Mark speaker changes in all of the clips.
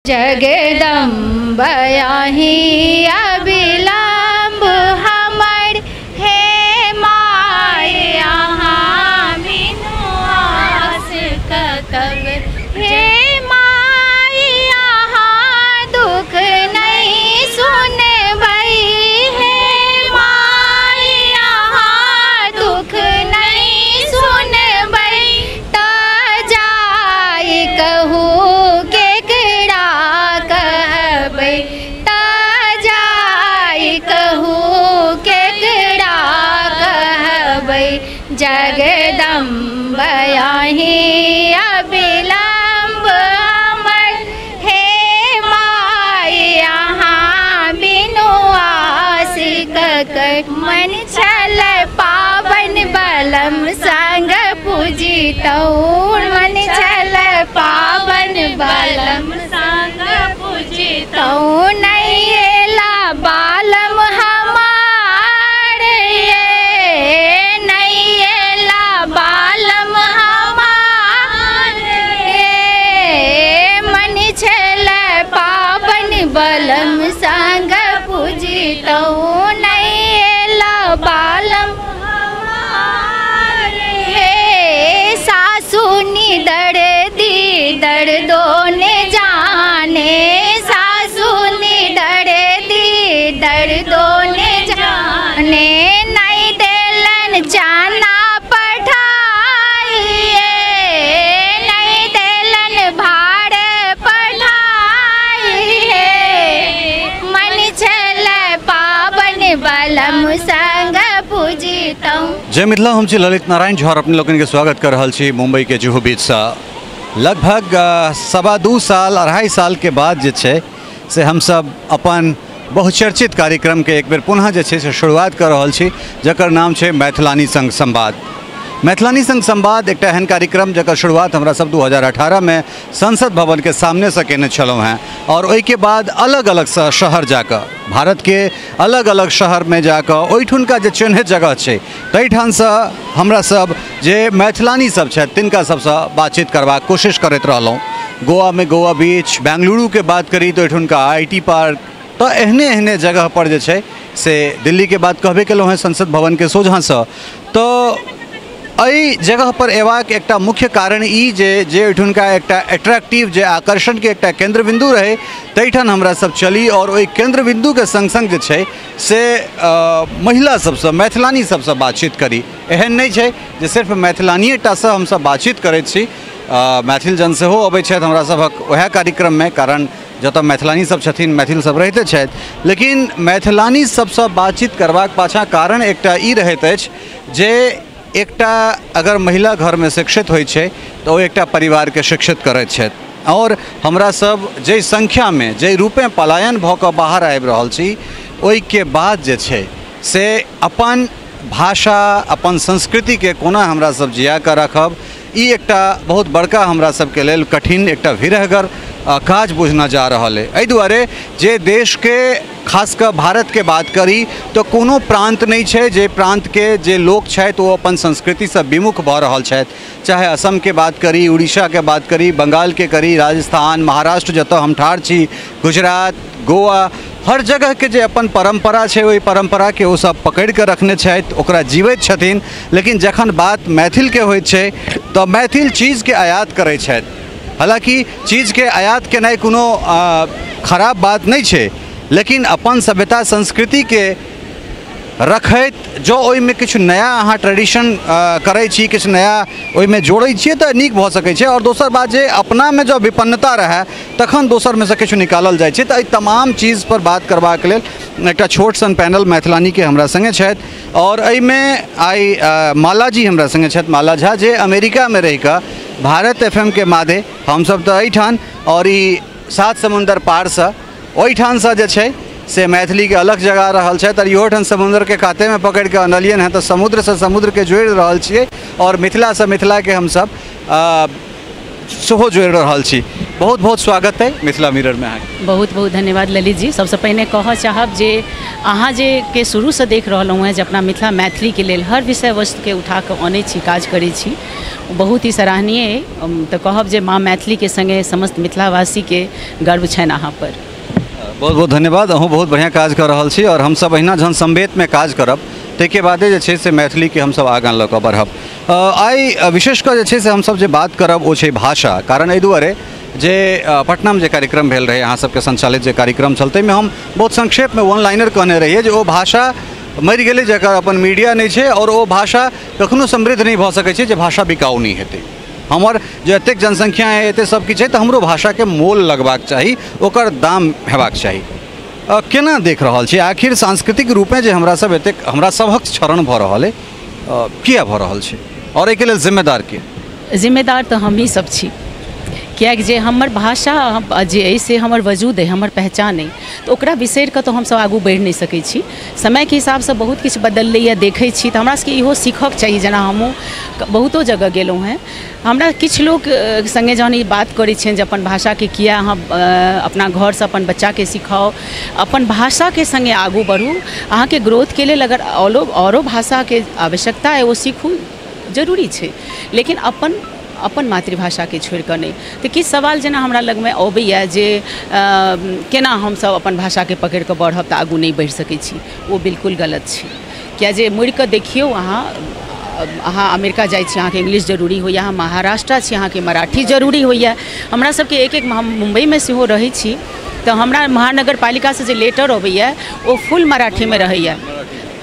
Speaker 1: जगदम्बयाही अविलंब हमर hey my यहाँ बिनु आस कतब हे माय यहाँ दुख नहीं सुनबई हे माय यहाँ दुख नहीं सुनबई त जाय कहू जगदम्बयाही अविलंब हमर हे माय यहाँ बिनु आस ककर मन छल पावन बलम संग पूजितौ मन छल पावन बलम संग पूजितौ नहीं एला बालम हमार ये बालम हमारे मन छल पावन बलम संग पूजितौ नहीं एला बालम हमारे सासु निदर दी दर्दो ने जाने सासु निदर दी दर्दो ने जाने नहीं देलन जाना बलम संग पूजितौ।
Speaker 2: जय मिथिला, हम छी ललित नारायण झा अपने लोगन के स्वागत कर रहल छी मुंबई के जुहू बीच से। लगभग 2.25 साल 2.5 साल के बाद जे छे से हम सब अपन बहुचर्चित कार्यक्रम के एक बेर पुनः जे छे से शुरुआत कर रहल छी, जकर नाम छे मैथिलानी संग संवाद। मैथिलानी संग संवाद एक एहन कार्यक्रम जकर शुरुआत हमरा सब 2018 में संसद भवन के सामने से केने छलहुँ हैं और ओहि के बाद अलग अलग शहर जाकर भारत के अलग अलग शहर में जाकर ओहिठुनका जे चिन्हित जगह छे तहिठाम से हमरा सब जे मैथिलानी सब छथि तिनका सबसे बातचीत करबाक कोशिश करैत रहलहुँ। गोवा में गोवा बीच, बेंगलुरु के बात करी तो ओहिठुनका IT पार्क, तो एहने एहने जगह पर जे छे से दिल्ली के बात कहबे केलहुँ हैं संसद भवन के सोझा से। तो एहि जगह पर एवाक एकटा मुख्य कारण ई जे ओहिठुनका एकटा एट्रैक्टिव जे आकर्षण के एकटा केंद्र बिंदु रहे तहिठाम हमरा सब चली और ओहि केंद्र बिंदु के संग संग जे छै से महिला सबसे मैथिलानी सबसे बातचीत करी। एहन नहीं छै जे सिर्फ मैथिलानिए टा से हम सब बातचीत करैत छी, मैथिल जन सेहो अबै छथि हमरा सबक वएह कार्यक्रम में, कारण जतऽ मैथिलानी सब छथिन मैथिल सब रहिते छथि। लेकिन मैथिलानी सबसे बातचीत करबाक पाछा कारण एकटा ई रहैत अछि जे एकटा अगर महिला घर में शिक्षित होइ छै तो वो एकटा परिवार के शिक्षित करैत छथि और हमरा सब जे संख्या में जे रूपे पलायन भऽ कऽ बाहर आबि रहल छी ओहि के बाद जे छै से अपन भाषा अपन संस्कृति के कोना हमरा सब जिया कऽ रखब, ई एकटा बहुत बड़का हमरा सब के लेल कठिन एकटा विरहगर काज बुझना जा रहा है। एहि दुआरे जे देश के खासकर भारत के बात करी तो कोनो प्रांत नहीं है जे प्रांत के जे लोग छथि वो अपन संस्कृति से विमुख भऽ रहल छथि। चाहे असम के बात करी, उड़ीसा के बात करी, बंगाल के करी, राजस्थान, महाराष्ट्र जतऽ हम ठाढ़ छी, गुजरात, गोवा, हर जगह के जे अपन परंपरा है वही परंपरा के वो सब पकड़ के रखने छथि, ओकरा जीवैत छथिन। लेकिन जखन बात मैथिल के होइत छै तो मैथिल चीज़ के आयात करै छथि। हालांकि चीज़ के आयात केनाइ कोनो खराब बात नहीं है, लेकिन अपन सभ्यता संस्कृति के रखैत जो ओहिमे किछु नया अहाँ ट्रेडिशन करै छी, किछु नया ओहिमे जोड़ै छियै तऽ नीक भऽ सकै छै। और दोसर बात जे अपना में जो विपन्नता रहे तखन दोसर में से किछु निकालल जाइ छै। तऽ तमाम चीज़ पर बात करबाक लेल एकटा छोट सन पैनल मैथिलानी के हमरा संगे छथि और एहिमे आइ माला जी हमरा संगे छथि, माला झा, जे अमेरिका में रहि कऽ भारत FM के माधे हम सब तऽ एहिठाम और ई 7 समुंदर पार से ओहिठाम से जे छै से मैथिली के अलग जगह रहल छै और इहोठाम समुद्र के काते में पकड़ के अनलियन है तो समुद्र से समुद्र के जोड़ रहल छियै और मिथिला से मिथिला के हम सब सेहो जोड़ रहल छी। बहुत बहुत स्वागत है मिथिला मिरर में अहाँके।
Speaker 3: बहुत बहुत धन्यवाद ललित जी। सबसे पहले कह चाहब जे अहाँ जे के शुरू से देख रहलहुँ हैं जे अपना मिथिला मैथिली के लेल हर विषय वस्तु के उठा के आनै छी, काज करै छी, बहुत ही सराहनीय है। तो कहब जे माँ मैथिली के संगे समस्त मिथिलावासी के गर्व छनि अहाँ पर।
Speaker 2: बहुत बहुत धन्यवाद। अहूँ बहुत बढ़िया काज कर रहल छी और हम सब अहिना जहन संवेद में काज करब ताहिके बादे जे छै से मैथिली के हम सब आगाँ लऽ कऽ बढ़ब। आइ विशेषकर जे छै से हम सब जे बात करब ओ छै भाषा। कारण एहि दुआरे जे पटना में जे कार्यक्रम भेल रहे, अहाँ सबके संचालित जे कार्यक्रम छल, ताहिमे हम बहुत संक्षेप में वन लाइनर कहने रहिए जे ओ भाषा मरि गेलै जकर अपन मीडिया नहीं छै, और ओ भाषा कखनो समृद्ध नहीं भऽ सकै छै जे भाषा बिकाऊ नहीं हेतै। हमर जे एतेक जनसंख्या है, एते सब किछु है, तऽ हमरो भाषा के मोल लगबाक चाही, ओकर दाम हेबाक चाही। केना देख रहल छी आखिर सांस्कृतिक रूप में जे हमरा सब एतेक हमरा सभक क्षरण भऽ रहल है, किया भऽ रहल छै और एहिके लेल जिम्मेदार के?
Speaker 3: जिम्मेदार तो हम ही सब छी, किएक जे हमर भाषा जे अइ से हमर वजूद है, हमर पहचान है, तो ओकरा बिसरि कऽ तो हम सब आगू बढ़ि नहीं सकै छी। समय के हिसाब से बहुत किछु बदललैए देखै छी, तऽ हमरा सबके इहो सीखक चाही। जेना हमहूँ बहुतो जगह गेलहुँ हैं, हमरा किछु लोग संगे जहन ई बात करै छियनि जे अपन भाषा के किया अहाँ अपना घर से अपन बच्चा के सिखाओ, अपन भाषा के संगे आगू बढ़ू, अहाँ के ग्रोथ के लेल अगर औरो भाषा के आवश्यकता है वो सीखू, जरूरी छै, लेकिन अपन मातृभाषा के छोड़ कऽ नहीं। तो किछु सवाल जेना हमरा लग में अबैया जे केना हम सब अपन भाषा के पकड़ि कऽ बढ़ब तऽ आगू नहीं बढ़ि सकै छी, वो बिल्कुल गलत छै। किया जे मुड़ि कऽ देखियौ, अहाँ अमेरिका जाइ छी, अहाँके इंग्लिश जरूरी होइए, अहाँ महाराष्ट्र छी, अहाँके मराठी जरूरी होइए। हमरा सबके एक हम मुंबई में सेहो रहै छी, तो हमरा महानगर पालिका से जे लेटर अबैया वो फुल मराठी में रहैया,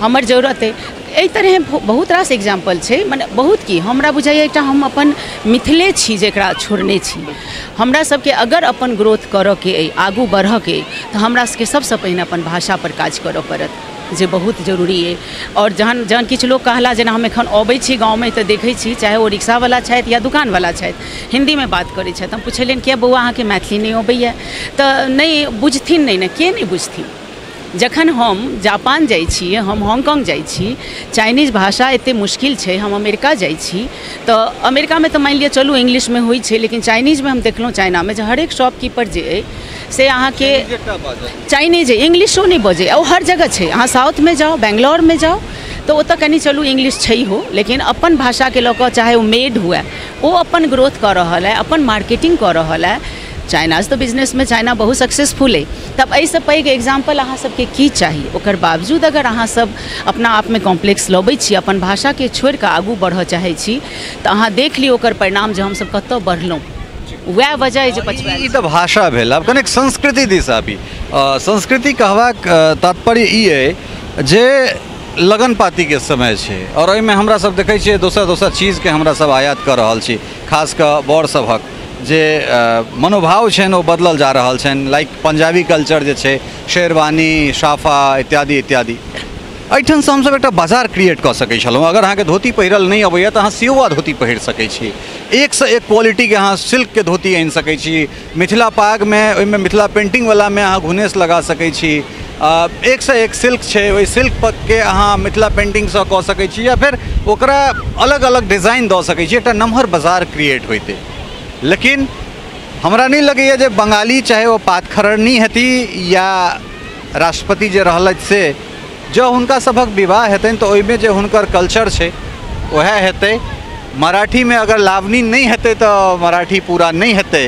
Speaker 3: हमर जरूरत है। एहि तरह बहुत रास एग्जाम्पल छै, मने बहुत की हमरा बुझाइए एकटा हम अपन मिथिले छी जेकरा छोड़ने छी। हमरा सबके अगर अपन ग्रोथ करऽ के अइ, आगू बढ़ऽ के, तऽ हमरा सबके सबसँ पहिने अपन भाषा पर काज करऽ पड़त, जे बहुत जरूरी है। और जहन किछु लोग कहला, जेना हम एखन अबै छी गाँव में तऽ देखै छी, चाहे वो रिक्शावाला छथि या दुकानवाला छथि, हिंदी में बात करै छथि। हम पुछलियनि किया बौआ अहाँके मैथिली नहीं अबैया, तऽ नहीं बुझथिन, नहीं ने के नहीं बुझथिन। जखन हम जापान जाइ छी, हम हांगकांग जाइ छी, चाइनीज भाषा एते मुश्किल छै, हम अमेरिका जाइ छी, तो अमेरिका में तो मान लिअ चलू इंग्लिश में होइ छै, लेकिन चाइनीज में हम देखलहुँ चाइना में जे हरेक शॉपकीपर जे अइ से अहाँके चाइनीज है, इंग्लिशो नहीं बजे, ओ हर जगह छै। अहाँ साउथ में जाओ, बेंगलोर में जाओ, तो ओतऽ कनी चलू इंग्लिश छै हो, लेकिन अपन भाषा के लऽ कऽ चाहे वो मेड हुए, वो अपन ग्रोथ कर रहल है, अपन मार्केटिंग कर रहल है। चाइना तो बिजनेस में चाइना बहुत सक्सेसफुल है। तब एहिसँ पैघ एग्जाम्पल अहाँ सबके की चाही? ओकर बावजूद अगर अहाँ सब अपना आप में कॉम्प्लेक्स लबै छी, अपन भाषा के छोड़ कऽ आगू बढ़ऽ चाहै छी, तऽ अहाँ देख लियौ ओकर परिणाम जे हम सब कतऽ बढ़लहुँ। वह वजह है जे पछुआ
Speaker 2: ई तऽ भाषा भेल। आब कनेक संस्कृति दिस आबी। संस्कृति कहबाक तात्पर्य ई है जे लगन पाती के समय छै, और ओहिमे हमरा सब देखै छियै दोसर चीज के हमरा सब आयात कर रहल छी, खास कऽ बड़ सभक जे मनोभाव छनि ओ बदलल जा रहल छनि। लाइक पंजाबी कल्चर जे छै, शेरवानी, साफा इत्यादि इत्यादि, एहिठाम से हमसब एकटा बाजार क्रिएट कऽ सकै छलहुँ। अगर अहाँके धोती पहिरल नहीं अबैया तऽ अहाँ सियौआ धोती पहिर सकै छी, एक से एक क्वालिटी के अहाँ सिल्क के धोती आनि सकै छी। मिथिला पाग में, ओहिमे मिथिला पेंटिंग वाला में अहाँ घुनेस लगा सकै छी। एक से एक सिल्क छै, ओहि सिल्क के अहाँ मिथिला पेंटिंग से कऽ सकै छी, या फिर ओकरा अलग अलग डिजाइन दऽ सकै छी। एकटा नमहर बाजार क्रिएट होइते। लेकिन हमरा नहीं लगैए जे बंगाली चाहे वो पातखरनी हेती या राष्ट्रपति जे रहलथि से, जँ हुनका सभक विवाह हेतनि तऽ ओहिमे जे हुनकर कल्चर छै वएह हेतै। मराठी में अगर लावनी नहीं हेतै तऽ मराठी पूरा नहीं हेतै।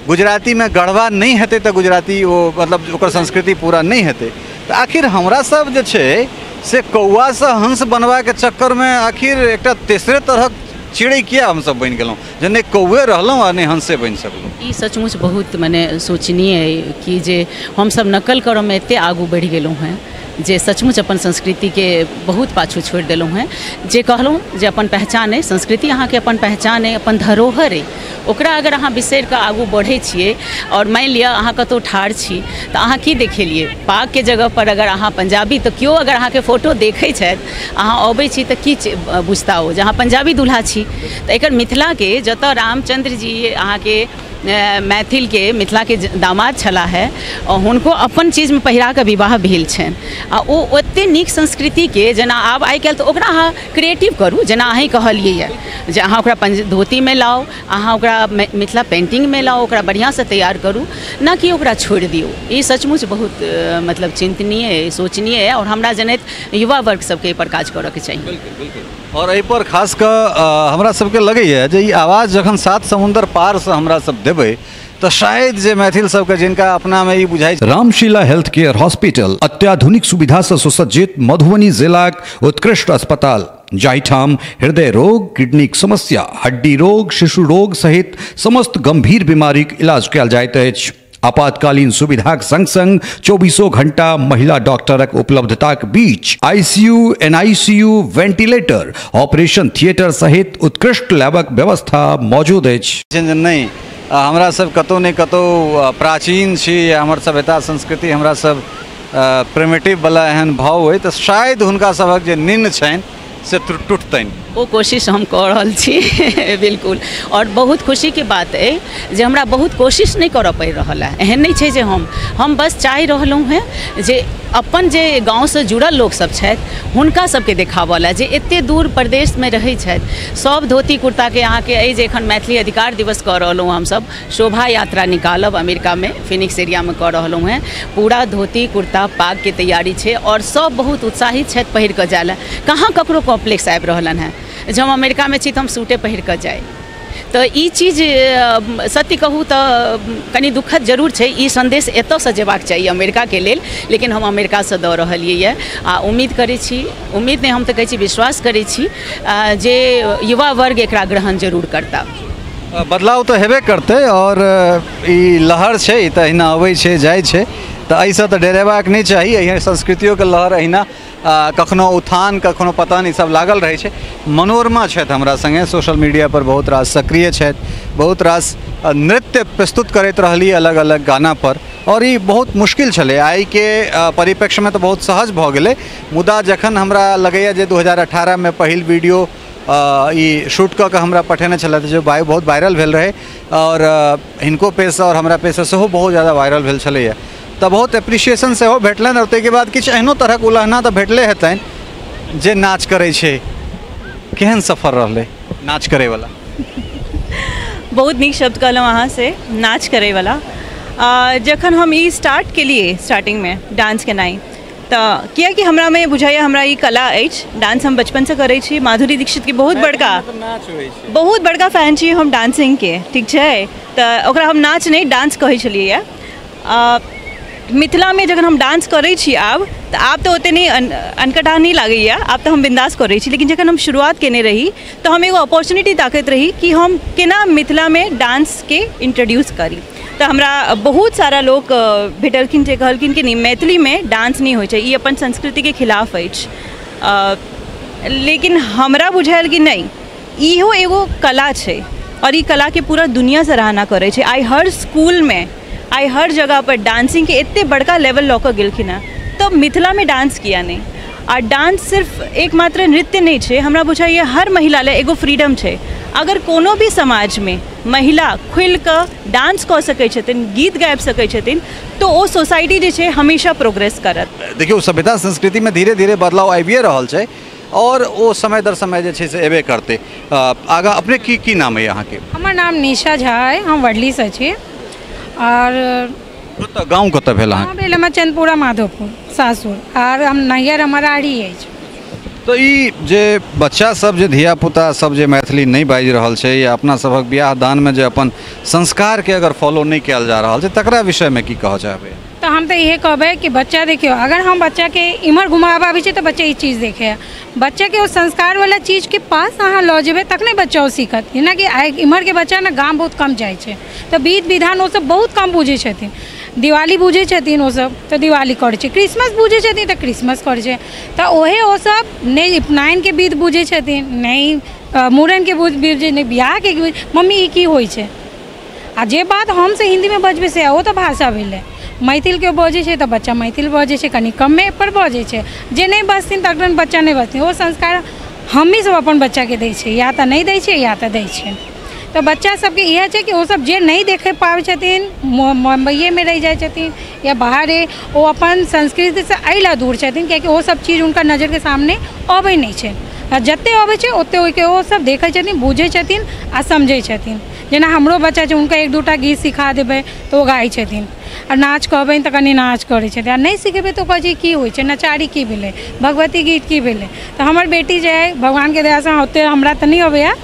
Speaker 2: गुजराती में गढ़वा नहीं हेतै तऽ गुजराती वो मतलब ओकर संस्कृति पूरा नहीं हेतै। तऽ आखिर हमरा सब जे छै से कौआ से हंस बनवा के चक्कर में आखिर एकटा तेसरे तरहक चिड़ै किया हम सब बनि गेलहुँ, जे नहि कौए रहलहुँ आ नहि हंसे बनि सकलहुँ।
Speaker 3: ई सचमुच बहुत मने सोचनीय है कि जे हम सब नकल करऽ में एते आगू बढ़ि गेलहुँ हैं जे सचमुच अपन संस्कृति के बहुत पाछू छोड़ि देलहुँ हैं। जे कहलहुँ जे अपन पहचान है, संस्कृति अहाँके अपन पहचान है, अपन धरोहर है, ओकरा अगर अहाँ बिसरि कऽ आगू बढ़ै छियै, और मानि लिअ अहाँ कतहु ठाढ़ छी तऽ अहाँ की देखेलियै, पाग के जगह पर अगर अहाँ पंजाबी, तऽ केओ अगर अहाँके फोटो देखै छथि, अहाँ अबै छी तऽ की बुझता हो जे अहाँ पंजाबी दूल्हा छी। तऽ एकर मिथिला के जतऽ रामचंद्र जी अहाँके मैथिल के मिथिला के दामाद छला है हुनको अपन चीज में पहिरा के विवाह भेल छनि आ ओ ओते नीक संस्कृति के जेना आब आइ काल्हि तऽ ओकरा अहाँ क्रिएटिव करू जेना अहीं कहलियै यऽ जे अहाँ ओकरा धोती में लाओ अहाँ ओकरा मिथिला पेंटिंग में लाओ ओकरा बढ़िया से तैयार करू ना कि ओकरा छोड़ि दियौ। ई सचमुच बहुत मतलब चिंतनीय सोचनीय है और हमरा जनैत युवा वर्ग सबके एहि पर काज करऽ के चाहिए।
Speaker 2: बिल्कुल बिल्कुल। और एहि पर खास कऽ हमरा सबके लगैए जे ई आवाज जखन 7 समुंदर पार से हमरा सब देबै तो शायद जे मैथिल सबके जिनका अपना में ई बुझाइ छै। रामशीला हेल्थ केयर हॉस्पिटल अत्याधुनिक सुविधा से सुसज्जित मधुबनी जिलाक उत्कृष्ट अस्पताल जाहिठाम हृदय रोग, किडनीक समस्या, हड्डी रोग, शिशु रोग सहित समस्त गंभीर बीमारीक इलाज कयल जाइत अछि। आपातकालीन सुविधाक संग संग 24 घंटा महिला डॉक्टरक उपलब्धताक बीच ICU, NICU, ventilator, operation theatre सहित उत्कृष्ट लैबक व्यवस्था मौजूद अछि। नहीं हमरा सब कतौ ने कतौ प्राचीन छी या हमर सभ्यता संस्कृति हमरा सब प्रिमिटिव वाला एहन भाव होय तो शायद हुनका सबक जे निन्न छनि से टूटतनि।
Speaker 3: वो कोशिश हम कर रहल छी बिल्कुल। और बहुत खुशी के बात है जे हमरा बहुत कोशिश नहीं करऽ पड़ि रहल है। एहन नहीं छै जे हम बस चाहि रहलहुँ हैं जे अपन जे गाँव से जुड़ल लोग सब छथि हुनका सबके देखावला जे एते दूर प्रदेश में रहै छथि सब धोती कुर्ता के अहाँ के अइ जे एखन मैथिली अधिकार दिवस कऽ रहलहुँ हम सब शोभा यात्रा निकालब अमेरिका में फिनिक्स एरिया में कऽ रहलहुँ हैं। पूरा धोती कुर्ता पाग के तैयारी छै और सब बहुत उत्साहित छथि पहिर कऽ जाय लए। कहाँ ककरो कॉम्प्लेक्स आबि रहलन हैं जब हम अमेरिका में छी तो हम सूटे पहिर कर जाए। तो ई चीज सत्य कहूँ तो कनी दुखद जरूर छै। ई संदेश एतऽ से जेबाक चाहिए अमेरिका के लेल लेकिन हम अमेरिका से दऽ रहलियै यऽ आ उम्मीद करै छी उम्मीद नहीं हम तो कहै छी विश्वास करै छी जे युवा वर्ग एकरा ग्रहण जरूर करता।
Speaker 2: बदलाव तो हेबे करते और ई लहर छै ई तऽ अहिना अबै छै जाइ छै तो एहिसँ तऽ डरेबाक नहीं चाहिए। एहन संस्कृतियों के लहर अहिना कखनो उत्थान कखनो पतन ई सब लागल रहे छै। मनोरमा छथि हमरा संगे सोशल मीडिया पर बहुत रास सक्रिय छथि, बहुत रास नृत्य प्रस्तुत करैत रहली अलग अलग गाना पर और ई बहुत मुश्किल छलै। आइ के परिप्रेक्ष्य में तो बहुत सहज भऽ गेलै मुदा जखन हमरा लगैए जे 2018 में पहिल वीडियो ई शूट कऽ के हमरा पठेने छलथि जो बहुत वायरल भेल रहे और हिनको पेसँ और हमरा पेसँ सेहो बहुत ज़्यादा वायरल भेल छलैए तो बहुत एप्रिसिएशन सेहो भेटलनि और ताहिके बाद किछु एहनो तरहक उलहना तो भेटले हेतनि जे नाच करै छै। केहन सफर रहलै नाच करे वाला?
Speaker 4: बहुत नीक शब्द कहलहुँ अहाँ से नाच करे वाला। जखन हम ई स्टार्ट केलिए स्टार्टिंग में डांस केनाइ तो कियाकि हमरा में बुझाइए हमरा ई कला अछि। डांस हम बचपन से करै छी। माधुरी दीक्षित के बहुत बड़का फैन छी हम डांसिंग के, ठीक छै। तो ओकरा हम नाच नहीं डांस कहै छलिए। मिथिला में जखन हम डांस करै छी आब तो ओते नहीं अनकटा नहीं लागैए आब तो हम बिंदास करै छी। लेकिन जखन हम शुरुआत केने रही तो हम एगो अपॉर्चुनिटी ताकैत रही कि हम केना मिथिला में डांस के इंट्रोड्यूस करी। तो हमरा बहुत सारा लोग भेटलखिन जे कहलखिन कि नहीं मैथिली में डांस नहीं होइ छै ई अपन संस्कृति के खिलाफ अछि। लेकिन हमरा बुझायल कि नहीं इहो एगो कला छै और ई कला के पूरा दुनिया सराहना करै छै। आइ हर स्कूल में आइ हर जगह पर डांसिंग के एते बड़का लेवल लऽ कऽ गेलखिन हैं तो मिथिला में डांस किया नहीं। और डांस सिर्फ एक मात्र नृत्य नहीं छै। हमरा बुझाइए हर महिला ले एगो फ्रीडम छै। अगर कोनो भी समाज में महिला खुल कऽ डांस कऽ सकै छथिन गीत गाबि सकै छथिन तो ओ सोसाइटी जे छै हमेशा प्रोग्रेस करत।
Speaker 2: देखियो सभ्यता संस्कृति में धीरे धीरे बदलाव आबिए रहल छै और वो समय दर समय जे छै से एबे करते। आगा अपने की नाम है यहाँ के?
Speaker 5: हमर नाम निशा झा है, हम वडली से छी। और
Speaker 2: गाँव कतऽ भेल अहाँ?
Speaker 5: भेल हमर चंदपुरा माधोपुर सासुर और हम नैहर हमर आड़ी अछि।
Speaker 2: तो ई जे बच्चा सब जे धिया पुता सब जे मैथिली नहीं बाजि रहल छै या अपना सबक बियाह दान में जे अपन संस्कार के अगर फॉलो नहीं कयल जा रहल छै तकरा विषय में की कहऽ चाहबै?
Speaker 5: तो हम तो ये कहबै कि बच्चा देखियो अगर हम बच्चा के इम्हर घुमाबा भी छै तो बच्चा ई चीज़ देखे बच्चा के संस्कार वाला चीज़ के पास अहाँ लऽ जेबै तखने बच्चा सीखत। जेना कि इम्हर के बच्चा ना गाम बहुत कम जाइ छै तो विध विधान वो सब बहुत कम बुझै छथिन। दिवाली बुझै छथिन ओ सब तो दिवाली करै छै, क्रिसमस बुझै छथिन तो क्रिसमस करै छै। तो ओहे ओ सब नहीं उपनयन के विध बुझै छथिन, नहीं मूड़न के बुझै, नहीं बियाह के मम्मी ई की होइ छै। आ जे बात हम से हिंदी में बजबै से ओ तो भाषा भेलै। मैथिल के बजै छै तो बच्चा मैथिल बजै छै, कनी कमे पर बजै छै। जे नहीं बजथिन तखन बच्चा नहीं बजथिन। ओ संस्कार हमही सब अपन बच्चा के दै छै, या तो नहीं दै छै या तो दै छै। तो बच्चा सबके यह है कि वो सब जे नहीं देखे पावे छथिन, मुंबईए में रह जाए छथिन या बाहर है, वो अपन संस्कृति से अइला दूर छथिन, क्योंकि वो सब चीज़ उनका नज़र के सामने अबै नहीं छे। जते अबै छे ओते ओके वो सब देखे छथिन, बुझे छथिन आ समझे छथिन। जेना हमरो बच्चा छै, उनका एक दूटा गीत सिखा देबै तो वो गाय छथिन, और नाच कहबै तऽ कनि नाच करै छथिन, आ नहीं सिखेबै तो कहै की होइ छै, नचारी की भेलै, भगवती गीत की भेलै। तो हमर बेटी जे है भगवान के दया से ओते हमरा तऽ नहीं अबैया,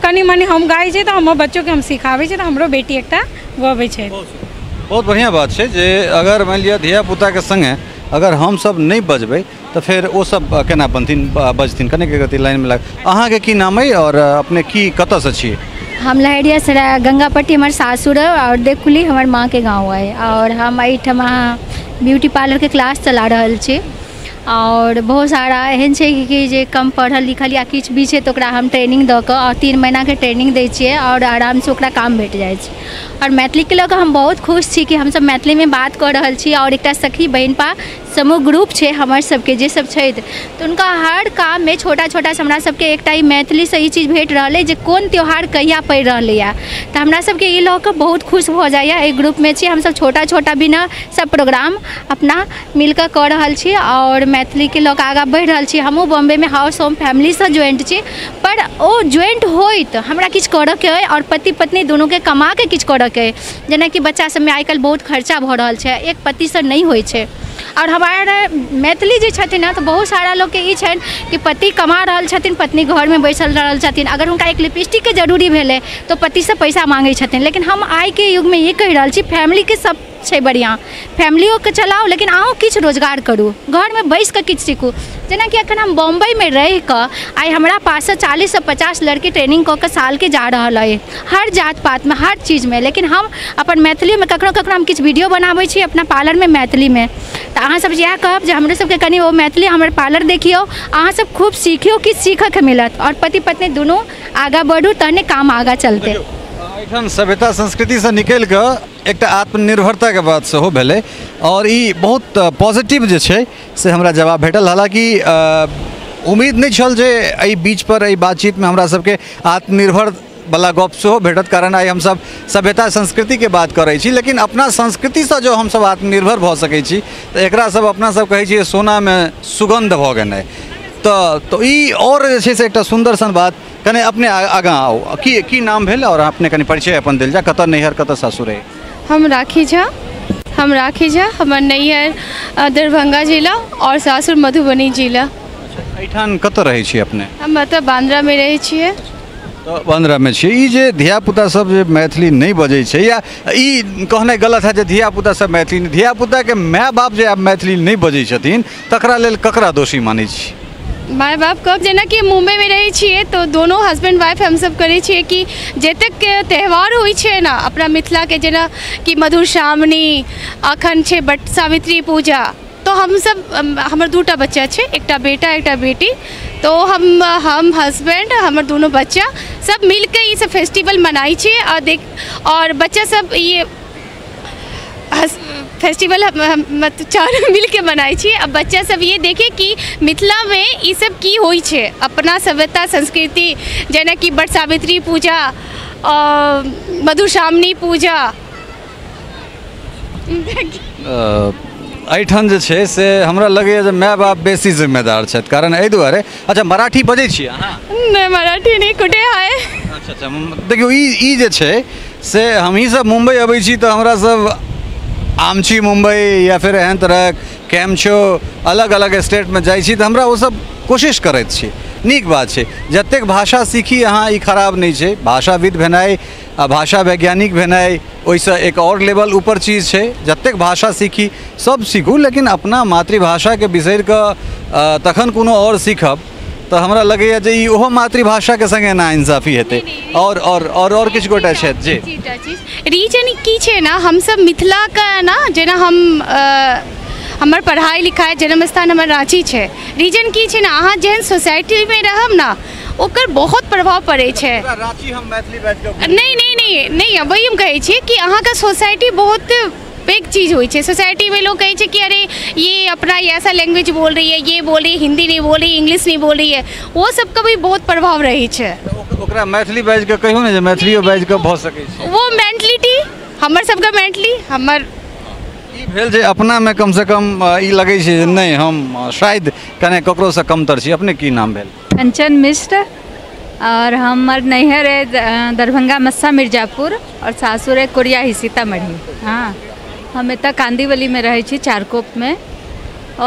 Speaker 5: कनि मनि हम गाय छै, तो हमर बच्चों के हम सिखाबै छै, तो हमरो बेटी एकटा गबै छै।
Speaker 2: बहुत बढ़िया बात है जे अगर मान लिया धिया पुता के संगे अगर हम सब नहीं बजबै तो फिर वो सब केना बनथिन बजथिन कने के गति लाइन में लग। अहाँ के की नाम है और अपने की कतऽ से छियै?
Speaker 1: हम लहरिया सराय गंगापट्टी हमारे सासुर है और देखुली हमारे माँ के गाँव है, और हम एहिठाम ब्यूटी पार्लर के क्लास चला रहल छी। और बहुत सारा एहन छै कि जे कम पढ़ल लिखल या किछु भी छै तो ओकरा हम ट्रेनिंग दऽ कऽ और 3 महीना के ट्रेनिंग दै छियै और आराम से ओकरा काम भेट जाइ छै। और मैथिली के लऽ कऽ हम बहुत खुश छी कि हम सब मैथिली में बात कऽ रहल छी, और एकटा सखी बहिनपा समूह ग्रुप छै हमर सबके जे सब छथि, तो उनका हर काम में छोटा छोटा हमरा सबके एकटा ई मैथिली से ई चीज़ भेट रहलै जे कोन त्यौहार कहिया पड़ि रहलैया, तो हमरा सबके ई लऽ कऽ बहुत खुश भऽ जाइए। एहि ग्रुप में छी हम सब छोटा छोटा भी ना सब प्रोग्राम अपना मिलकर कऽ रहल छी और मैथिली के लोग आगा बढ़ रहल छी। हमहूँ बॉम्बे में हाउस होम फैमिली से ज्वाइंट छी, पर ओ ज्वाइंट होइत हमरा किछु करऽ के अइ और पति पत्नी दोनों के कमा के किछु करऽ के अइ। जेना कि बच्चा सब में आइ काल्हि बहुत खर्चा भऽ रहल छै, एक पति से नहीं होइ छै। और हमारे मैथिली जे छथिन ना तो बहुत सारा लोग के ई छनि कि पति कमा रहल छथिन, पत्नी घर में बैसल रहल छथिन, अगर हुनका एक लिपस्टिक के जरूरी भेलै तो पति से पैसा मांगे छथिन। लेकिन हम आइ के युग में ये कहि रहल छी फैमिली के सब छै बढ़िया, फैमिलियो के चलाओ लेकिन अहूँ किछु रोजगार करू, घर में बैस के किछु सीखू। जेना कि अखन हम बॉम्बे में रहि कऽ आइ हमरा पास से 40 से 50 लड़की ट्रेनिंग कऽ के साल के जा रहल अइ, हर जात पात में हर चीज़ में। लेकिन हम अपन मैथिली में कखनो कखनो हम किछु वीडियो बनाबै छी अपना पार्लर में मैथिली में, तो अहाँ सब इएह कहब जे हमरो सबके कनि वो मैथिली हमर पार्लर देखियो, अहाँ सब खूब सीखियो, किछु सीखऽ के मिलत और पति पत्नी दोनों आगा बढ़ू तहने काम आगा चलते।
Speaker 2: एहिठाम सभ्यता संस्कृति से निकल कऽ एकटा आत्मनिर्भरता के बात सेहो भेलै और ई बहुत पॉजिटिव जे छै से हमरा जवाब भेटल। हालांकि उम्मीद नहीं छल जे एहि बीच पर एहि बातचीत में हमरा सबके आत्मनिर्भर वाला गप सेहो भेटत, कारण आइ हम सब सभ्यता संस्कृति के बात करै छी, लेकिन अपना संस्कृति से जो हम सब आत्मनिर्भर भऽ सकै छी तऽ एकरा सब अपना सब कहै छियै सोना में सुगंध भऽ गेनाइ। तो ई और जे छै से एकटा सुंदर सन बात। कने अपने आगाँ आओ, की नाम भेल और अपने कनि परिचय अपन देल जा, कतऽ नैहर कतऽ सासुर है?
Speaker 6: हम राखी झा, हमर नैहर दरभंगा जिला और सासुर मधुबनी जिला।
Speaker 2: एहिठाम कतऽ रहै छी अपने?
Speaker 6: हम मतलब बांद्रा में रहै छियै।
Speaker 2: तो बांद्रा में छी। ई जे धियापुता सब जे मैथिली नहीं बजै छै, या ई कहनाइ गलत है जे धियापुता सब मैथिली, धियापुता के माय बाप जे आब मैथिली नहीं बजै छथिन तकरा लेल ककरा दोषी मानै छी?
Speaker 6: माय बाप कब जेना कि मुंबई में रही छिए तो दोनों हस्बैंड वाइफ हम सब करे छिए कि जतेक त्यौहार होइ छै ना अपना मिथिला के, जेना कि मधुश्रावणी अखन छै बट सावित्री पूजा, तो हम सब हमर 2टा बच्चा छै, एकटा बेटा एकटा बेटी, तो हम हस्बैंड हमर दोनों बच्चा सब मिलके ये सब फेस्टिवल मनाई छै और बच्चा सब ये फेस्टिवल हम चारों मिल के मनाई छी। अब बच्चा सब ये देखे कि मिथिला में ये सब की होई छे, अपना सभ्यता संस्कृति, जेना कि बट सावित्री पूजा और मधुश्रावणी पूजा।
Speaker 2: एहिठाम जे छै से हमरा लगैए जे माय बाप बेसी जिम्मेदार छथि, कारण एहि दुआरे। अच्छा, मराठी बजै छी अहाँ?
Speaker 6: नहीं, मराठी नहीं, कुटे है।
Speaker 2: अच्छा, देखियो ई जे छै से हमही सब मुंबई अबै छी तऽ हमरा सब आमची मुंबई या फिर एहन तरह कैम छो अलग अलग स्टेट में जाइ छी तऽ हमरा वो सब कोशिश करैत छी। नीक बात छै, जतेक भाषा सीखी अहाँ ई खराब नहीं छै। भाषाविद भेनाइ आ भाषा वैज्ञानिक भेनाइ ओहिसँ एक और लेवल ऊपर चीज़ छै। जतेक भाषा सीखी सब सीखू, लेकिन अपना मातृभाषा के बिसरि कऽ तखन कोनो और सीखब तो हमरा लगैए जे ई ओहो मातृभाषा के संगे ना इंसाफी हेतै। और किछु गोटा छै जे
Speaker 6: रीजन की छै ना, हम सब मिथिला का ना, जेना हमर पढ़ाई लिखाई जन्म स्थान हमर रांची छै। रीजन की छै ना, अहाँ जेहन सोसाइटी में रहब ना ओकर बहुत प्रभाव पड़े छै।
Speaker 2: रांची हम मैथिली बात कऽ
Speaker 6: नहीं वही हम कहै छी कि अहाँ का सोसाइटी बहुत एक चीज़ हुई है। सोसाइटी में लोग कहे कि अरे ये अपना ये ऐसा लैंग्वेज बोल रही है, ये बोल रही है, हिंदी नहीं बोल रही, इंग्लिश नहीं बोल रही है, वो सब का भी बहुत प्रभाव रही है।
Speaker 2: ओकरा मैथिली बाजि के कहियो ने जे मैथिलियो बाजि के भ सकै छै।
Speaker 6: वो मेंटलिटी हमर सबके मेंटली हमर
Speaker 2: ई भेल जे अपना में कम से कम ई लगै छै जे नहीं हम शायद कने ककरो से कमतर छी। अपने की नाम भेल?
Speaker 7: कंचन मिश्र और हमार नैहर है दरभंगा मस्सा मिर्जापुर और सासुर है कोरिया सीतामढ़ी। हाँ, हम एतऽ कांदीवली में रहे छी चारकोप में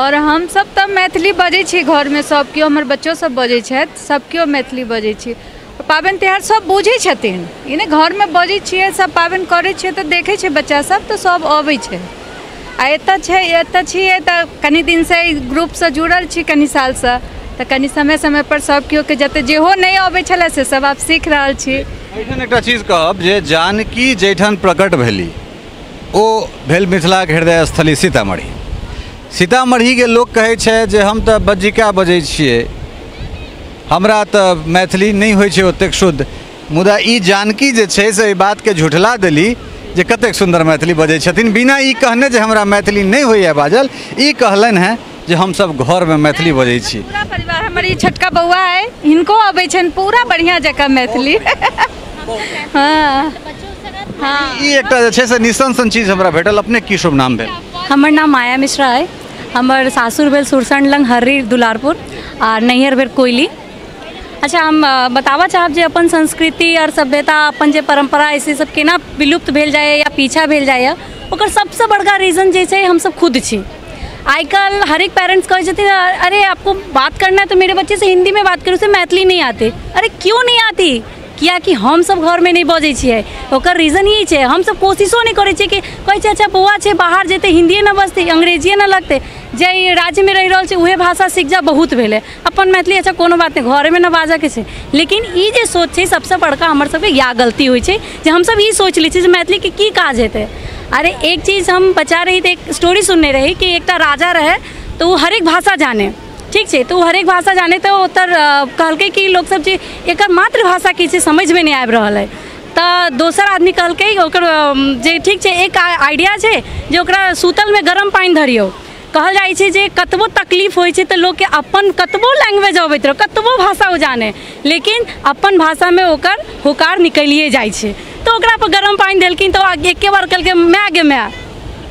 Speaker 7: और हम सब तब मैथिली बजै छी घर में सब केओ हमर बच्चो सब बजै छथि सब केओ मैथिली बजै छी। पाबनि तिहार सब बुझै छथिन इने घर में बजै छियै सब पाबनि करै छियै तऽ देखै छै बच्चा सब तऽ सब अबै छै। आ एतऽ छियै तऽ कनि दिन से ग्रुप से जुड़ल छी कनि साल से तऽ कनि समय समय पर सब केओ के जते जेहो नहीं अबै छले से सब आप सीख रहल छी।
Speaker 2: एठन एकटा चीज कहब जे जानकी जैठन प्रकट भेली ओ भेल मिथिला के हृदय स्थली सीतामढ़ी। सीतामढ़ी के लोग कहै छै जे हम तऽ बज्जिका बजै छियै हमरा तऽ मैथिली नहीं होइ छै ओतेक शुद्ध, मुदा ई जानकी जे छै से ई बात के झुठला देली जे कतेक सुंदर मैथिली बजै छथिन बिना ई कहने जे हमरा मैथिली नहीं होइए बाजल। ई कहलनि हैं जे हम सब घर में मैथिली बजै छी।
Speaker 7: पूरा परिवार हमर ई छोटका बौआ है हिनको अबै छनि पूरा बढ़िया जकाँ मैथिली। हाँ हाँ,
Speaker 2: ई एकटा जे छै से निसंसन चीज हमरा भेटल। अपने की शुभ नाम भेल?
Speaker 8: हमर नाम माया मिश्रा है। हमर सासुर भेल सुरसंड लंग हर्री दुलारपुर और नैहर भेल कोयली। अच्छा, हम बतावा चाहब जे अपन संस्कृति और सभ्यता अपन जे परंपरा ऐसे सब केना विलुप्त भेल जाए या पीछा भेल जाए ओकर सबसे बड़का रीज़न जे छै हम सब खुद छी। आजकल हर एक पेरेंट्स कहै छथिन अरे आपको बात करना है तो मेरे बच्चे से हिंदी में बात करो, उसे मैथिली नहीं आते। अरे क्यों नहीं आती? किया कि हम सब घर में नहीं बजै छियै। ओकर रीजन यही छै हम सब कोशिशो नहीं करै छियै कि कहै छै अच्छा बौआ छै बाहर जेते हिंदिए न बजते अंग्रेजिए न लगते जे राज्य में रहि रहल छै उहे भाषा सीख जा बहुत भेलै अपन मैथिली अच्छा कोनो बात नहीं घरे में न बाजऽ के छै। लेकिन ई जे सोच छै सबसे बड़का हमर सबके या गलती होइ छै जे हम सब ई सोच लै छियै जे मैथिली के की काज हेतै। अरे एक चीज़ हम बचा रही थी एक स्टोरी सुनने रही कि एक राजा रहे तो वो हर एक भाषा जाने ठीक है तो हर एक भाषा जाने तो उतर कहलकै कि लोग सब जे एक मातृभाषा की समझ में नहीं आबि रहल है तो दोसर आदमी कहलकै ओकर जे ठीक है एक आइडिया है जे ओकरा सूतल में गरम पानी धरियो। कहल जाइ छै जे कतबो तकलीफ होइ छै तऽ लोकके अपन कतबो लैंग्वेज अबैत रहो कतबो भाषा ओ जाने लेकिन अपन भाषामे ओकर हुकार निकलिए जाइ छै। तो ओकरा पर गरम पानी देलखिन तो एके बार कहलकै माय गे माय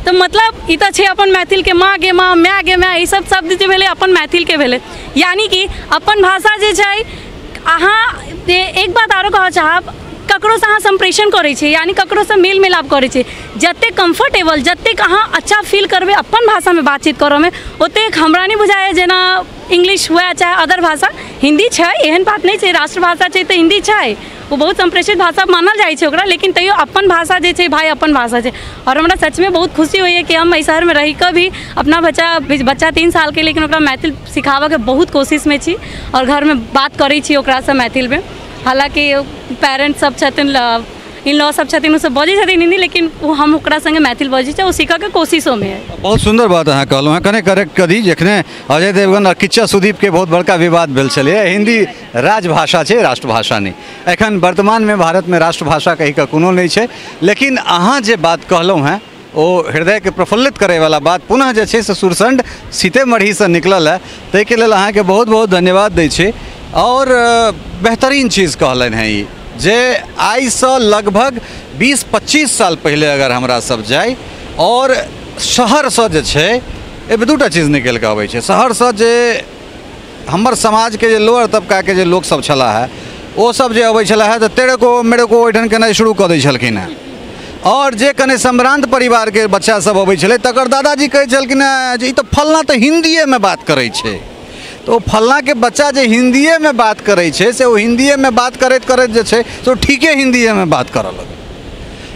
Speaker 8: तो मतलब ई तऽ छै अपन मैथिल के माँ गे माँ माय गे माय ई सब शब्द जे भेलै अपन मैथिल के भेलै। यानी कि अपन भाषा जे छै अहाँ एक बात आरो कहऽ चाहब ककरो से अहाँ संप्रेषण करै छै यानी ककरो से मेल मिलाप करै छै जते कंफर्टेबल जते अहाँ अच्छा फील करबै अपन भाषा में बातचीत करऽ में ओतेक हमरा नहीं बुझाए जेना इंग्लिश हुए चाहे अदर भाषा हिंदी छै एहन बात नहीं छै राष्ट्रभाषा छै तो हिंदी छै वो बहुत संप्रेषित भाषा मानल जाइ छै ओकरा लेकिन तैयो अपन भाषा जे छै भाई अपन भाषा छै। और हमरा सच में बहुत खुशी होइए कि हम एहि शहर में रही कऽ भी अपना बच्चा 3 साल के लेकिन ओकरा मैथिल सिखाबऽ के बहुत कोशिश में छी और घर में बात करै छी ओकरा से मैथिल में। हालांकि पेरेंट्स सब छथिन इन लॉ सब छथिन सब बजै छथिन हिंदी लेकिन वो हम ओकरा संगे मैथिल बजै छै वो सीखऽ के कोशिशों में है।
Speaker 2: बहुत सुंदर बात अहाँ कहलहुँ हैं कने करेक्ट करी जखने अजय देवगन और किच्चा सुदीप के बहुत बड़का विवाद भेल छलै हिंदी राजभाषा छै राष्ट्रभाषा नहीं। एखन वर्तमान में भारत में राष्ट्रभाषा कही के कोनो नहीं छै लेकिन अहाँ जे बात कहलहुँ हैं ओ हृदय के प्रफुल्लित करे वाला बात पुनः जे छै से सुरसंड सीतेमढ़ी से निकलल है ताहिके लेल अहाँके बहुत बहुत धन्यवाद दै छी। और बेहतरीन चीज़ कहलन हैं ई जे आई से लगभग 20-25 साल पहले अगर हमरा सब जाए और शहर से जे छै एहिमे दूटा चीज निकल के अबै छै। शहर से जे हमर समाज के जे लोअर तबका के जे लोग सब छला है वो सब जे अबै छला है तो तेरे को मेरे को ओहिठाम केनाइ शुरू कऽ दै छलखिन हैं। और जे कने सम्भ्रांत परिवार के बच्चा सब अबै छलै तकर दादाजी कहै छलखिन हैं जे ई तो फलना तो हिंदिये में बात करै छै तो फलना के बच्चा जे हिंदिये में बात करे छे से वो हिंदिये में बात करैत करैत जे छे तो ठीके हिंदिये में बात करऽ लगे।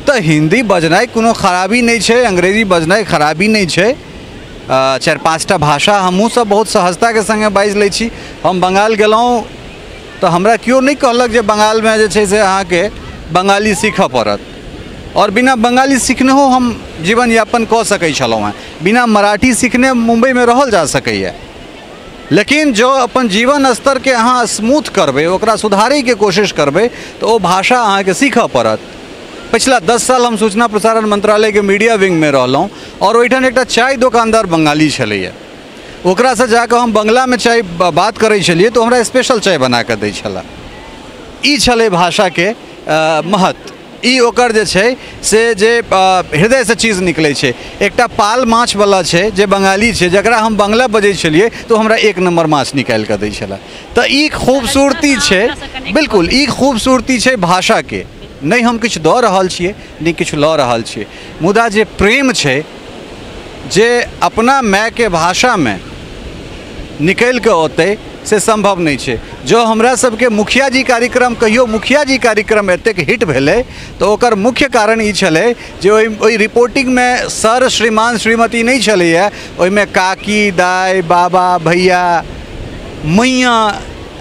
Speaker 2: तो हिंदी बजनाइ कोनो खराबी नहीं छे अंग्रेजी बजनाइ खराबी नहीं छे 4-5टा भाषा हमहूँ सब बहुत सहजता के संगे बाजि लै छी। हम बंगाल गेलहुँ तो हमरा केओ नहीं कहलक जे बंगाल में जे छे से अहाँके बंगाली सीखऽ पड़त और बिना बंगाली सीखने हो हम जीवन यापन कऽ सकै छलहुँ हैं। बिना मराठी सीखने मुंबई में रहल जा सकैए लेकिन जो अपन जीवन स्तर के अहाँ स्मूथ करबै ओकरा सुधारै के कोशिश करबै तो वो भाषा अहाँके सीखऽ पड़त। पिछला 10 साल हम सूचना प्रसारण मंत्रालय के मीडिया विंग में रहलहुँ और ओहिठाम एकटा चाय दुकानदार बंगाली छलैए ओकरा से जाकर हम बंगला में चाय बात करै छलिए तो हमरा स्पेशल चाय बना के दै छला। ई छलै भाषा के महत्व। ई ओकर जे छै से जे हृदय से चीज निकलै छै। एकटा पाल माछ वाला छै जे बंगाली छै, जकरा हम बंगला बजै छलिए तो हमरा 1 नंबर माछ निकाल के दै छला। तो ई खूबसूरती छै, बिल्कुल ई खूबसूरती छै भाषा के। नहीं हम किछु दऽ रहल छिए, नहीं किछु लऽ रहल छिए, मुदा जे प्रेम छै, जे अपना माय के भाषा में निकल के ओतै से संभव नहीं है। जो हमरा सबके मुखिया जी कार्यक्रम कहियो मुखिया जी कार्यक्रम एतेक हिट भेलै तो ओकर मुख्य कारण ई छलै जे ओई रिपोर्टिंग में सर श्रीमान श्रीमती नहीं छलैया, ओहिमे काकी दाई बाबा भैया मैया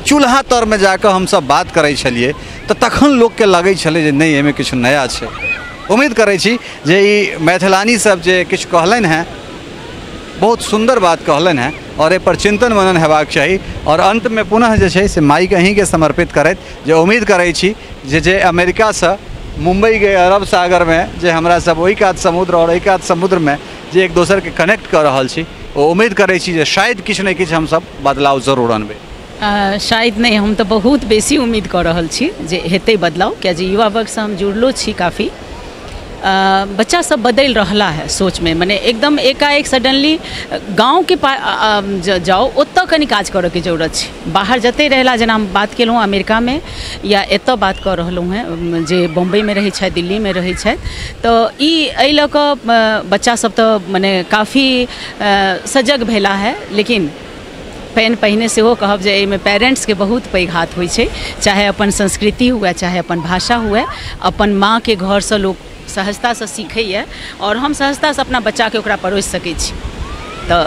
Speaker 2: चूल्हा तर में जाकर हम सब बात करै छलिए। तो तखन लोग के लगै छलै जे नहीं एहिमे किछु नया छै। उम्मीद करै छी जे ई मैथिलानी सब जे किछु कहलनि हैं बहुत सुंदर बात कहलन है और ए पर चिंतन मनन हेबाक चाहिए। और अंत में पुनः जे छै से माइक अहीं के समर्पित करैत जे उम्मीद करै छी जे अमेरिका से मुंबई के अरब सागर में जे हमरा सब ओहि कात समुद्र और एहि कात समुद्र में जे एक दोसर के कनेक्ट कर रहल छी, वो उम्मीद करै छी जे शायद किछु ने किछु हम सब बदलाव जरूर अनबै।
Speaker 3: शायद नहीं, हम तो बहुत बेसी उम्मीद कर रहल छी जे हेतै बदलाव, क्या जे युवा वर्ग से हम जुड़लो छी काफ़ी। बच्चा सब बदल रहा है सोच में, माने एकदम एकाएक सडनली गाँव के जाओ ओतऽ कनी काज करे के जरूरत है। बाहर जते रहला, जेना हम बात केलहुँ अमेरिका में या एतऽ बात कर रहलहुँ हैं जे बम्बई में रहे छै, दिल्ली में रहे छै, तो ई लऽ कऽ बच्चा सब तो माने काफ़ी सजग भेला है। लेकिन पेन पहिने से हो कहब जे एहिमे पेरेंट्स के बहुत पैघ हाथ होइ छै, चाहे अपन संस्कृति हुए चाहे अपन भाषा हुए। अपन माँ के घर से लोग सहजता से सीखैए और हम सहजता से अपना बच्चा के ओकरा परोस सकै छी। तो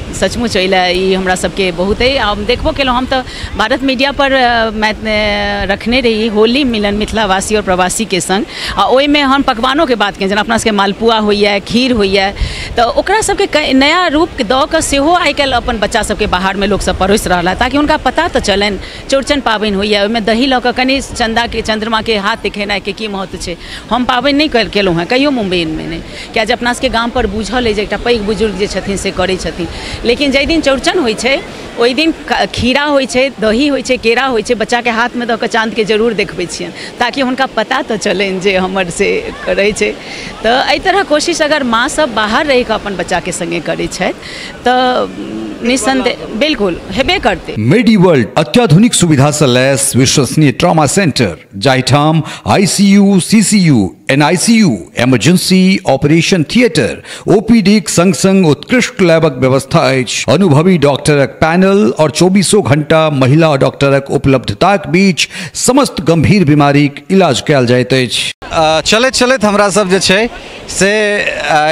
Speaker 3: सचमुच ई हमरा सबके बहुत है। हम देखबो केलहुँ, हम तो भारत मीडिया पर रखने रही होली मिलन मिथिलावासी और प्रवासी के संग, आ ओहिमे हम पकवानों के बात कें, जेना अपना सबके मालपुआ होइए, खीर होइए, तो ओकरा सबके नया रूप दऽ कऽ सेहो आइ काल्हि अपन बच्चा सबके बाहर में लोग सब परोस रहा, ताकि उनका पता तो चलन। चौड़चन पाबनि होइए, ओहिमे दही लऽ कऽ कनि चंद्रमा के हाथ दिखेनाइ के की महत्व छै। हम पाबनि नहीं केलहुँ हैं कहियो मुंबई में नहीं, क्या जे अपना सबके गाम पर बुझल है जे एकटा पैघ बुजुर्ग जे छथिन से करै छथिन। लेकिन जाहि दिन चौड़चन होइ छै ओहि दिन खीरा होइ छै, दही होइ छै, केरा होइ छै, बच्चा के हाथ में दऽ कऽ चाँद के जरूर देखबै छियनि, ताकि हुनका पता तो चलनि जे हमर से करै छै। तो एहि तरह कोशिश अगर माँ सब बाहर रहि कऽ अपन बच्चा के संगे करै छथि तो निस्संदेह बिल्कुल हेबे करते।
Speaker 2: मेडिवर्ल्ड अत्याधुनिक सुविधा से लैस विश्वसनीय ट्रॉमा सेंटर, जाहिठाम ICU, CCU, NICU, emergency operation theatre, OPD संग संग उत्कृष्ट लैबक व्यवस्था अछि। अनुभवी डॉक्टरक पैनल और 24 घंटा महिला डॉक्टरक उपलब्धताक बीच समस्त गंभीर बीमारीक इलाज कयल जाइत अछि। चलैत चलैत हमरा सब जे छै से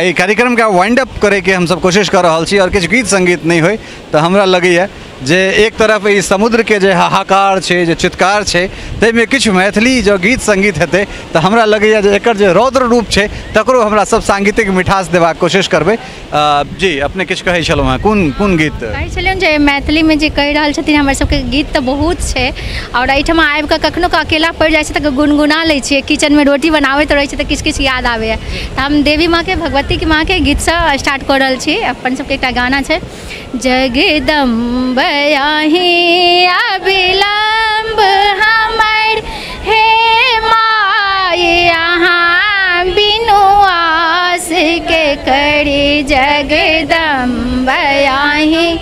Speaker 2: ई कार्यक्रम के वाइंड अप करे के हम सब कोशिश कर रहल छी, और किछु गीत संगीत नहीं होय तो हमरा लगैए जे एक तरफ ई समुद्र के जे हाहाकार छै, जे चित्कार छै, ताहिमे किछु मैथिली जो गीत संगीत हेतै तो हमरा लगैए जे एकर जे रौद्र रूप छै तकरो हमरा सब सांगीतिक मिठास देबाक कोशिश करबै। जी अपने किछु कहै छलहुँ हैं, कोन गीत
Speaker 1: कहै छलियौ जे मैथिली में जे कहि रहल छथिन हमर सबके गीत तो बहुत छै, और एहिठाम आबि कऽ कखनो कऽ अकेला पड़ि जाइ छै तऽ गुनगुना लै छियै। किचन में रोटी बनाबैत रहै छै तऽ किछु किछु याद आबैए, तऽ हम देवी माँ के भगवती माँ के गीत से स्टार्ट कऽ रहल छी। अपन सबके एकटा गाना छै, जगदम्ब यहीं अविलंब हमर हे माय, यहाँ बिनु आस के करी जगदम्ब यहीं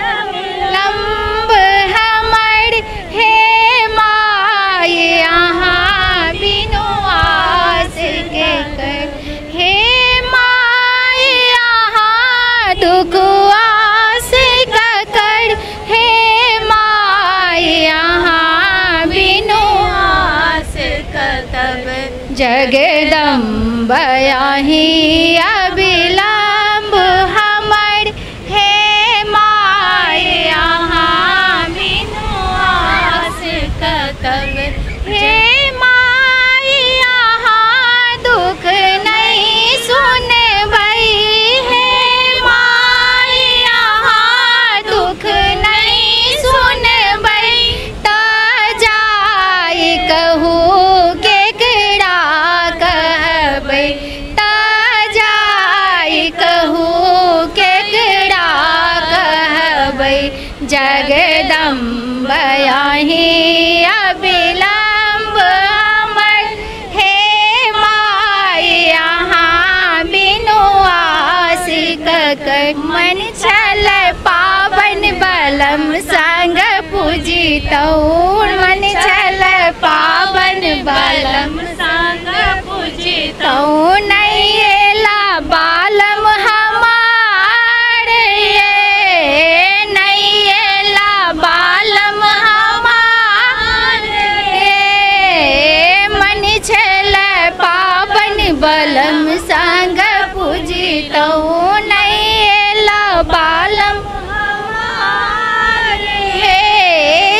Speaker 1: अविलंब हमर हे माय, यहाँ बिनु आस के कर हे माय, यहाँ दुख जगदम्ब यहीं अविलंब हमर हे माय, यहाँ बिनु आस कतब हे माय, यहाँ दुख नहीं सुनबै हे माय, यहाँ दुख नहीं सुनबै तो जाय कहू जगदम्ब यहीं अविलंब मन छल पावन बलम संग पूजितौ मन छल पावन बलम संग पूजितौ नहीं एला बालम हमार ये नहीं एला बालम हमार ये मन छल पावन बलम संग पूजितौ नहीं एला बालम हे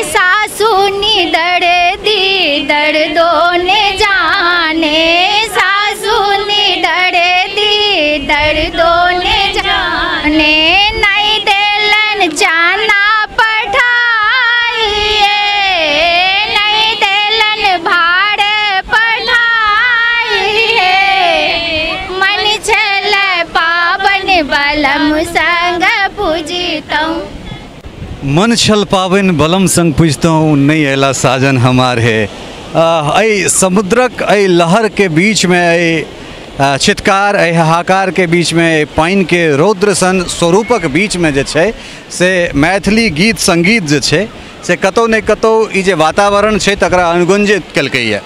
Speaker 1: सासू निदर दी दर्दो ने जाने सासू निदर दी दर्दो ने जाने नहीं देलन जाना पठाइए नहीं देलन भाड़ पठाइए मन छल पावन बलम संग पूजितौ
Speaker 2: मन छल पावन बलम संग पूजतौं नहीं अयला साजन हमार है। अई समुद्रक अई लहर के बीच में अई चित्कार अई हाहाकार के बीच में पानि के रौद्र सन स्वरूपक बीच में जे छै से मैथिली गीत संगीत जे छै से कतौ ने कतौ ई जे वातावरण छै तकरा अनुगुंजित केलकैए।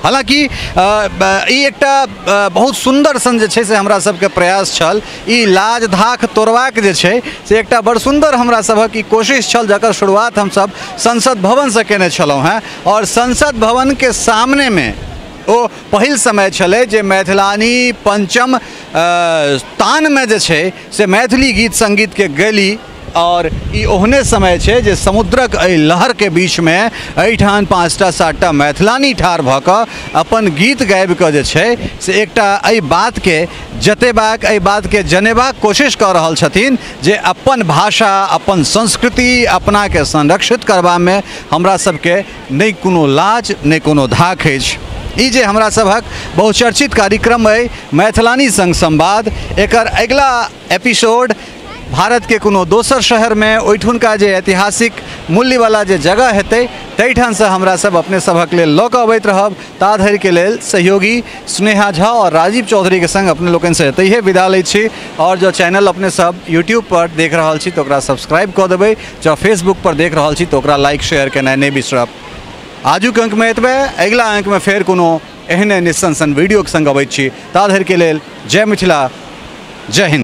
Speaker 2: हालांकि ई एकटा बहुत सुंदर सन जे छै से हमरा सबके प्रयास छल ई लाज धाक तोड़बाक जे छै से एकटा बड़ सुंदर हमरा सबक ई कोशिश छल जकर शुरुआत हमसब संसद भवन से केने छलहुँ हैं और संसद भवन के सामने में ओ पहिल समय छलै जे मैथिलानी पंचम तान में जे छै से मैथिली गीत संगीत के गैली और ई ओहने समय छै जे समुद्रक एहि लहर के बीच में एहिठाम 5टा 7टा मैथिलानी ठाढ़ भऽ कऽ अपन गीत गाबि कऽ जे छै से एकटा एहि बात के जतेबाक एहि बात के जनेबाक कोशिश कऽ रहल छथिन जे अपन भाषा अपन संस्कृति अपना के संरक्षित करबा में हमरा सबके नहि कोनो लाज नहि कोनो धाक अछि। ई जे हमरा सबक बहुचर्चित कार्यक्रम अइ मैथिलानी संग संवाद एकर अगिला एपिसोड भारत के कोनो दोसर शहर में ओहिठुनका जे ऐतिहासिक मूल्य वाला जे जगह हेतै तैठाम से हमरा सब अपने सबक लेल लऽ कऽ अबैत रहब। ता धरि के लेल सहयोगी स्नेहा झा और राजीव चौधरी के संग अपने लोकनि से एतहिए विदा लै छी और जो चैनल अपने सब यूट्यूब पर देख रहल छी तो ओकरा सब्सक्राइब कऽ देबै, जो फेसबुक पर देख रहल छी तो ओकरा लाइक शेयर केनाइ नहि बिसरब। आजुक अंक में एतबे, अगिला अंक में फेर कोनो एहने निस्सन सन वीडियो के संग अबैत छी। ता धरि के लेल जय मिथिला, जय हिंद।